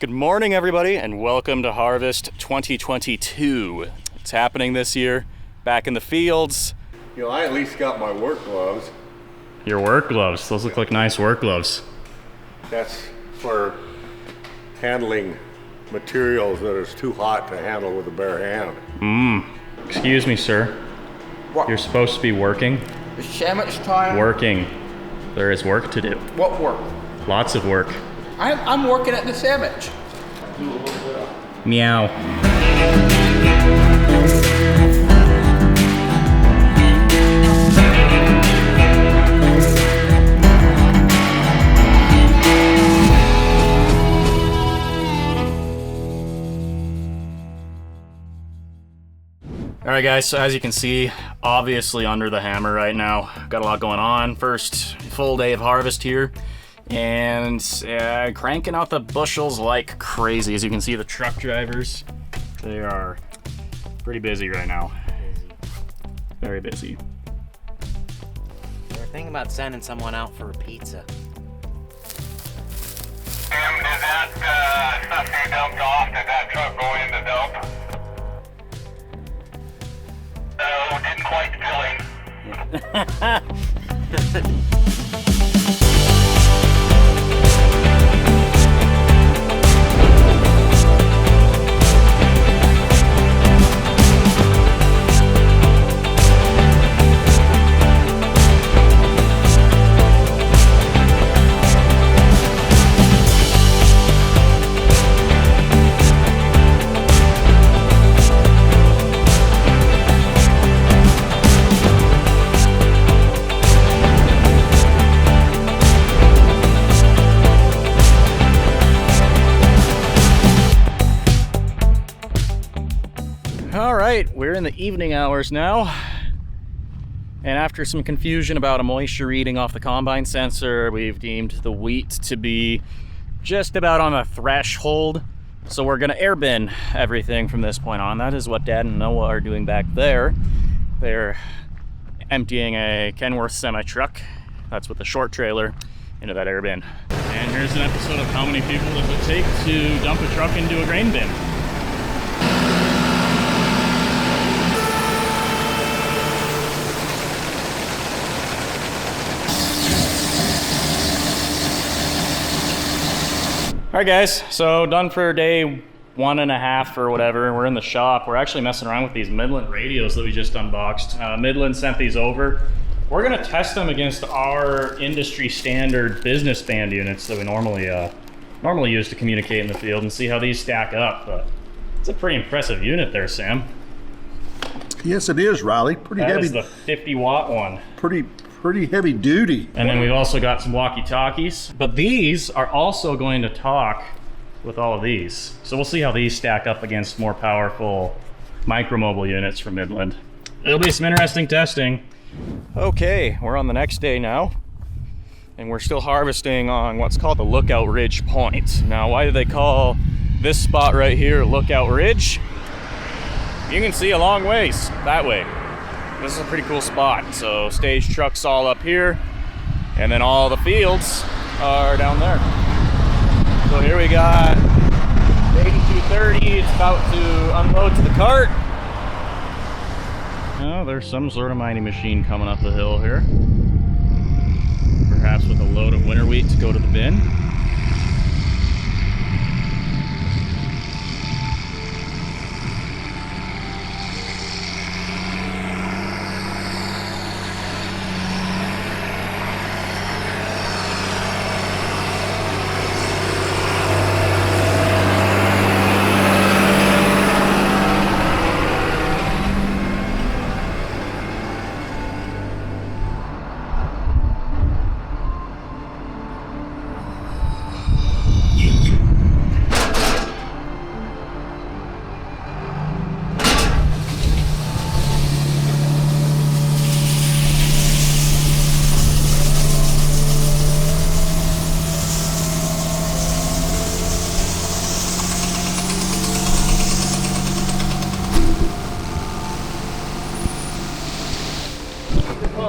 Good morning, everybody, and welcome to Harvest 2022. It's happening this year, back in the fields. You know, I at least got my work gloves. Your work gloves, those look like nice work gloves. That's for handling materials that is too hot to handle with a bare hand. Excuse me, sir. What? You're supposed to be working. It's sandwich time. Working. There is work to do. What work? Lots of work. I'm working at the sandwich. Meow. All right, guys, so as you can see, obviously under the hammer right now. Got a lot going on. First full day of harvest here. And cranking out the bushels like crazy. As you can see, the truck drivers, they are pretty busy right now. Very busy. We're thinking about sending someone out for a pizza. Tim, did that stuff you dumped off, did that truck go in to dump? No, didn't quite fill in. All right, we're in the evening hours now. And after some confusion about a moisture reading off the combine sensor, we've deemed the wheat to be just about on a threshold. So we're gonna air bin everything from this point on. That is what Dad and Noah are doing back there. They're emptying a Kenworth semi-truck, that's with the short trailer, into that air bin. And here's an episode of how many people does it take to dump a truck into a grain bin. All right, guys, so done for day 1.5 or whatever. We're in the shop. We're actually messing around with these Midland radios that we just unboxed. Midland sent these over. We're gonna test them against our industry standard business band units that we normally use to communicate in the field and see how these stack up. But it's a pretty impressive unit there, Sam. Yes, it is, Riley. Pretty That heavy. is the 50-watt one. Pretty heavy duty. And then we've also got some walkie-talkies. But these are also going to talk with all of these. So we'll see how these stack up against more powerful micromobile units from Midland. It'll be some interesting testing. Okay, we're on the next day now. And we're still harvesting on what's called the Lookout Ridge Point. Now, why do they call this spot right here Lookout Ridge? You can see a long ways that way. This is a pretty cool spot. So stage trucks all up here, and then all the fields are down there. So here we got 8230. It's about to unload to the cart. Oh, there's some sort of mining machine coming up the hill here. Perhaps with a load of winter wheat to go to the bin.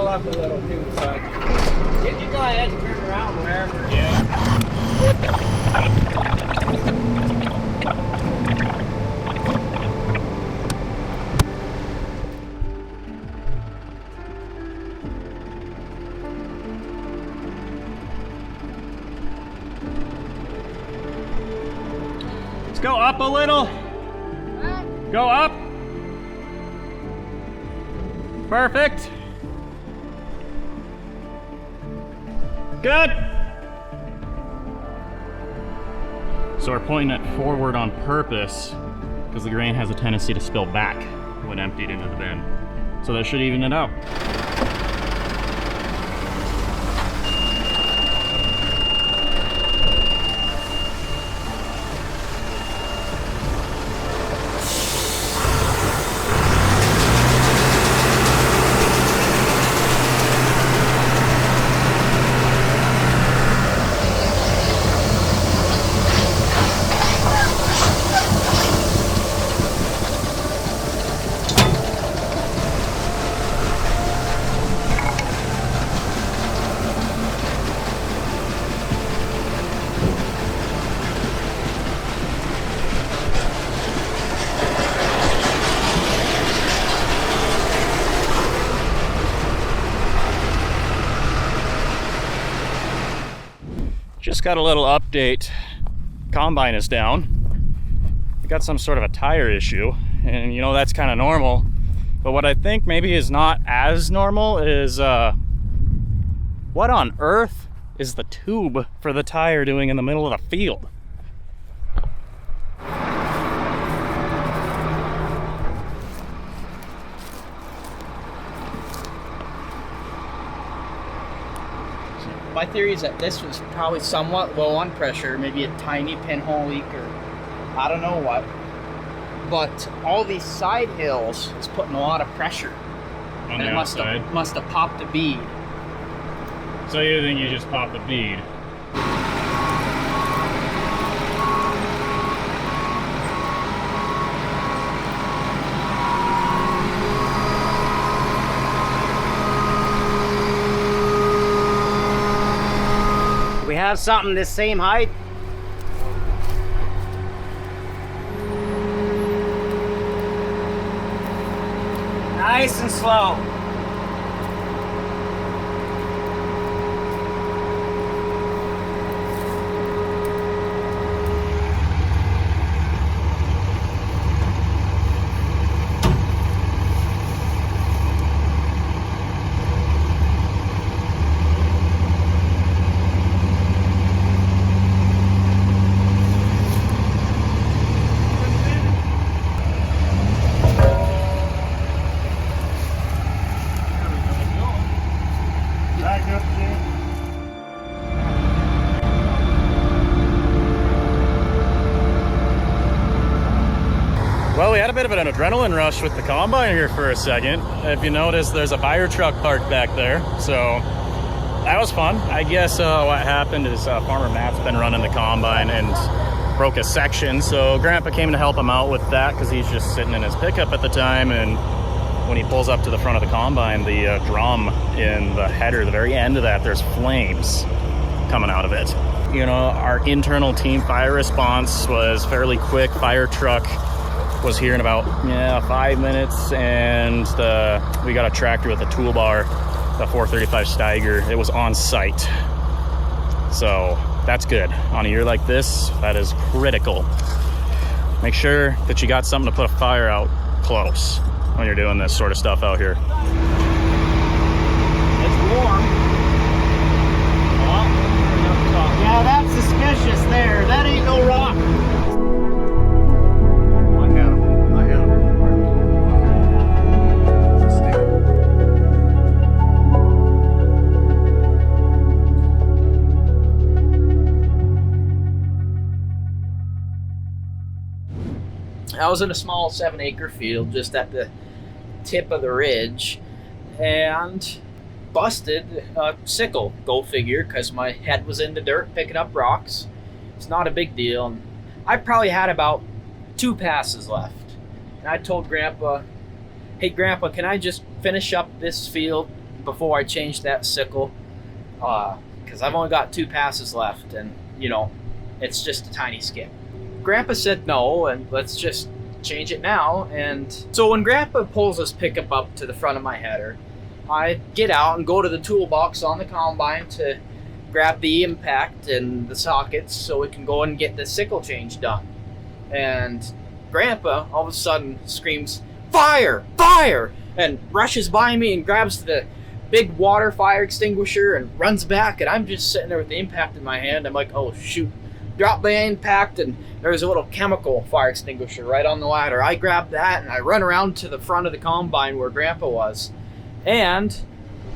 up a little too, so you go ahead and turn around wherever. Yeah. Let's go up a little. Go up. Perfect. Good. So we're pointing it forward on purpose because the grain has a tendency to spill back when emptied into the bin. So that should even it out. Just got a little update. Combine is down. We got some sort of a tire issue, and you know that's kind of normal. But what I think maybe is not as normal is what on earth is the tube for the tire doing in the middle of the field? My theory is that this was probably somewhat low on pressure, maybe a tiny pinhole leak or I don't know what. But all these side hills is putting a lot of pressure. On And the it outside. must have popped a bead. So you think you just popped the bead? We have something this same height. Nice and slow. Well, we had a bit of an adrenaline rush with the combine here for a second. If you notice, there's a fire truck parked back there, so that was fun. I guess what happened is Farmer Matt's been running the combine and broke a section, so Grandpa came to help him out with that because he's just sitting in his pickup at the time, and when he pulls up to the front of the combine, the drum in the header, the very end of that, there's flames coming out of it. You know, our internal team fire response was fairly quick. Fire truck was here in about 5 minutes, and we got a tractor with a toolbar, the 435 Steiger. It was on site, so that's good. On a year like this, that is critical. Make sure that you got something to put a fire out close when you're doing this sort of stuff out here. It's warm. Yeah, that's suspicious there. That ain't no rock. I had him. I was in a small 7-acre field just at the tip of the ridge and busted a sickle, go figure, because my head was in the dirt picking up rocks. It's not a big deal. And I probably had about 2 passes left. And I told Grandpa, hey Grandpa, can I just finish up this field before I change that sickle? Because I've only got 2 passes left, and you know, it's just a tiny skip. Grandpa said no, and let's just change it now. And so when Grandpa pulls his pickup up to the front of my header, I get out and go to the toolbox on the combine to grab the impact and the sockets so we can go and get the sickle change done. And Grandpa all of a sudden screams, "Fire! Fire!" and rushes by me and grabs the big water fire extinguisher and runs back. And I'm just sitting there with the impact in my hand. I'm like, oh shoot. Drop the impact, and there's a little chemical fire extinguisher right on the ladder. I grab that and I run around to the front of the combine where Grandpa was. And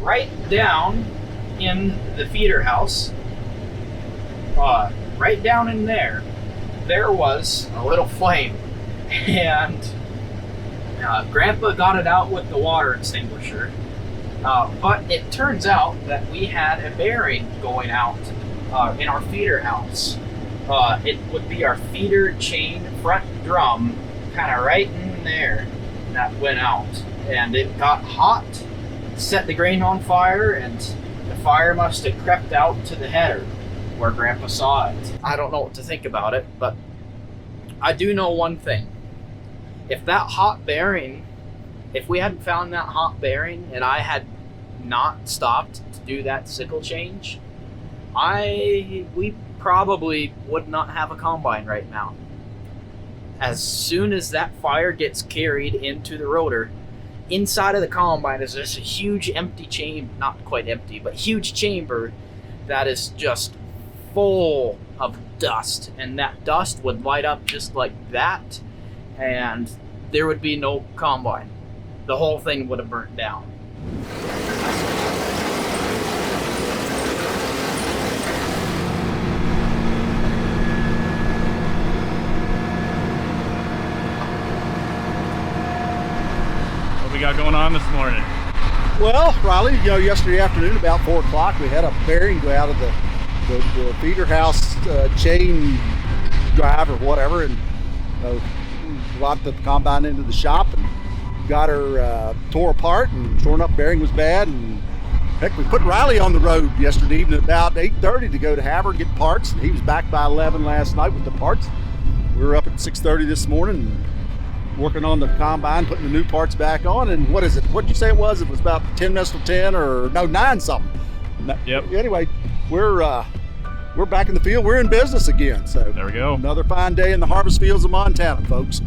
right down in the feeder house, right down in there was a little flame. And Grandpa got it out with the water extinguisher. But it turns out that we had a bearing going out in our feeder house. It would be our feeder chain front drum, kind of right in there, that went out. And it got hot, set the grain on fire, and the fire must have crept out to the header where Grandpa saw it. I don't know what to think about it, but I do know one thing. If that hot bearing, if we hadn't found that hot bearing and I had not stopped to do that sickle change, we probably would not have a combine right now. As soon as that fire gets carried into the rotor, inside of the combine is this huge empty chamber, not quite empty, but huge chamber that is just full of dust, and that dust would light up just like that, and there would be no combine. The whole thing would have burnt down. What we got going on this morning? Well, Riley, yesterday afternoon about 4 o'clock, we had a bearing go out of the feeder house chain drive or whatever, and brought the combine into the shop and got her tore apart, and sure enough, bearing was bad. And heck, we put Riley on the road yesterday evening at about 8:30 to go to Havre and get parts, and he was back by 11 last night with the parts. We were up at 6:30 this morning and working on the combine, putting the new parts back on. And what is it? What'd you say it was? It was about 10 minutes till 10, or no, 9 something. Yep. Anyway, we're back in the field. We're in business again. So there we go. Another fine day in the harvest fields of Montana, folks.